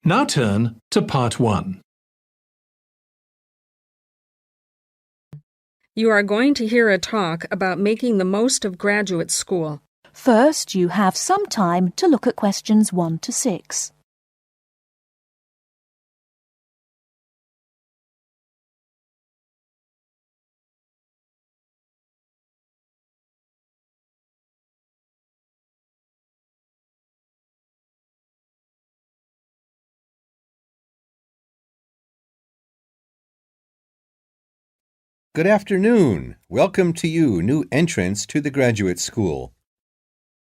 Now turn to Part 1. You are going to hear a talk about making the most of graduate school. First, you have some time to look at questions 1 to 6. Good afternoon. Welcome to you, new entrants to the graduate school.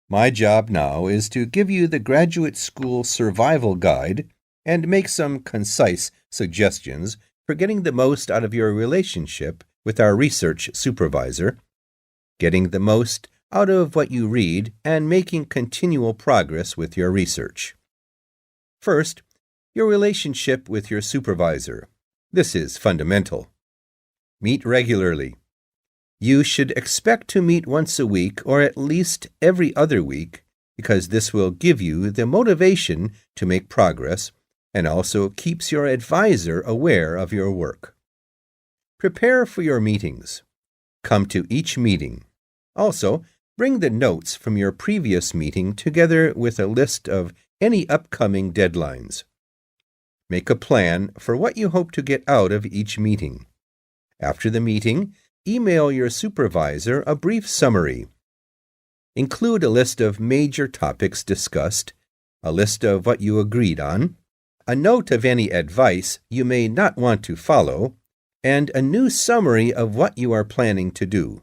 My job now is to give you the graduate school survival guide and make some concise suggestions for getting the most out of your relationship with our research supervisor, getting the most out of what you read, and making continual progress with your research. First, your relationship with your supervisor. This is fundamental. Meet regularly. You should expect to meet once a week or at least every other week because this will give you the motivation to make progress and also keeps your advisor aware of your work. Prepare for your meetings. Come to each meeting. Also, bring the notes from your previous meeting together with a list of any upcoming deadlines. Make a plan for what you hope to get out of each meeting. After the meeting, email your supervisor a brief summary. Include a list of major topics discussed, a list of what you agreed on, a note of any advice you may not want to follow, and a new summary of what you are planning to do.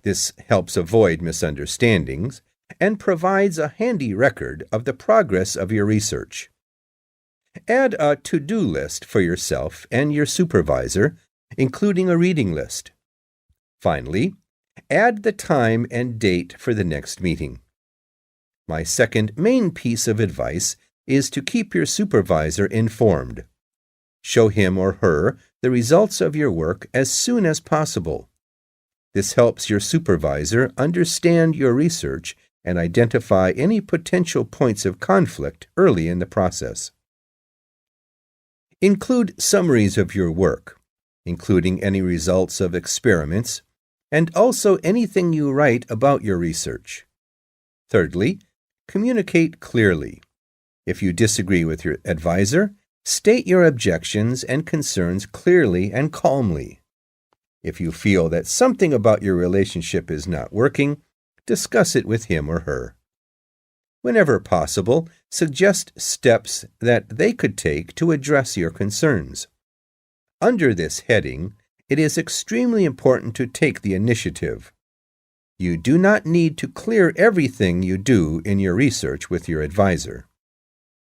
This helps avoid misunderstandings and provides a handy record of the progress of your research. Add a to-do list for yourself and your supervisor, including a reading list. Finally, add the time and date for the next meeting. My second main piece of advice is to keep your supervisor informed. Show him or her the results of your work as soon as possible. This helps your supervisor understand your research and identify any potential points of conflict early in the process. Include summaries of your work, including any results of experiments, and also anything you write about your research. Thirdly, communicate clearly. If you disagree with your advisor, state your objections and concerns clearly and calmly. If you feel that something about your relationship is not working, discuss it with him or her. Whenever possible, suggest steps that they could take to address your concerns. Under this heading, it is extremely important to take the initiative. You do not need to clear everything you do in your research with your advisor.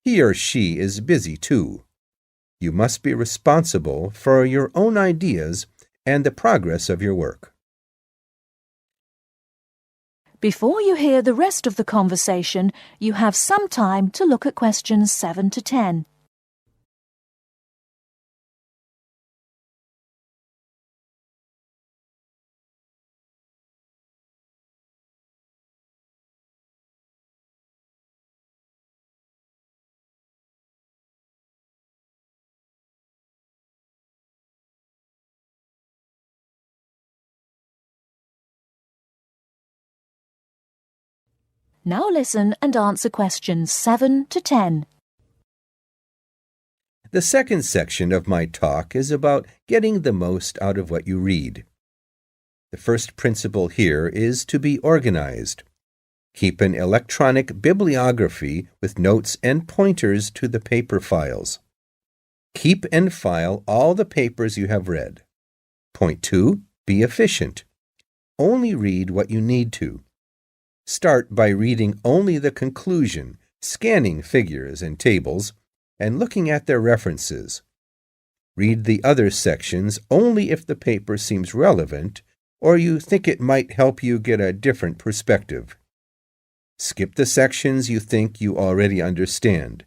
He or she is busy too. You must be responsible for your own ideas and the progress of your work. Before you hear the rest of the conversation, you have some time to look at questions 7 to 10. Now listen and answer questions 7 to 10. The second section of my talk is about getting the most out of what you read. The first principle here is to be organized. Keep an electronic bibliography with notes and pointers to the paper files. Keep and file all the papers you have read. Point 2, be efficient. Only read what you need to. Start by reading only the conclusion, scanning figures and tables, and looking at their references. Read the other sections only if the paper seems relevant or you think it might help you get a different perspective. Skip the sections you think you already understand.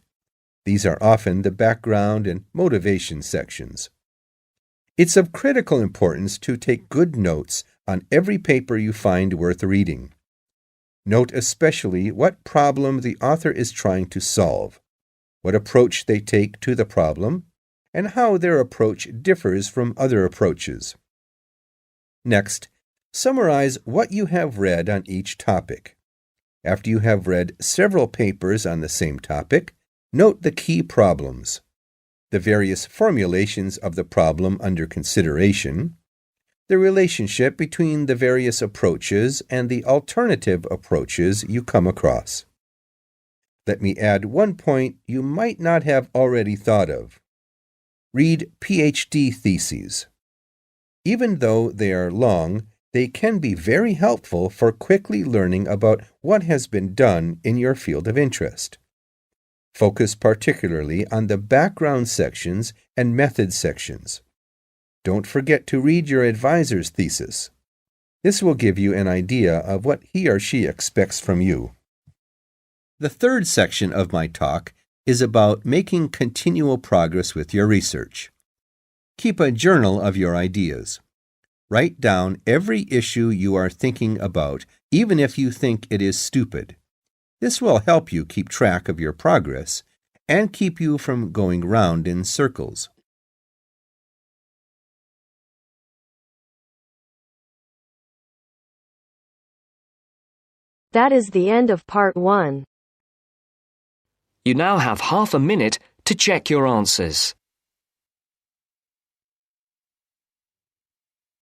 These are often the background and motivation sections. It's of critical importance to take good notes on every paper you find worth reading. Note especially what problem the author is trying to solve. what approach they take to the problem, and how their approach differs from other approaches. Next, summarize what you have read on each topic. After you have read several papers on the same topic, note the key problems, the various formulations of the problem under consideration, the relationship between the various approaches and the alternative approaches you come across. Let me add one point you might not have already thought of. Read PhD theses. Even though they are long, they can be very helpful for quickly learning about what has been done in your field of interest. Focus particularly on the background sections and method sections. Don't forget to read your advisor's thesis. This will give you an idea of what he or she expects from you. The third section of my talk is about making continual progress with your research. Keep a journal of your ideas. Write down every issue you are thinking about, even if you think it is stupid. This will help you keep track of your progress and keep you from going round in circles. That is the end of part 1. You now have half a minute to check your answers.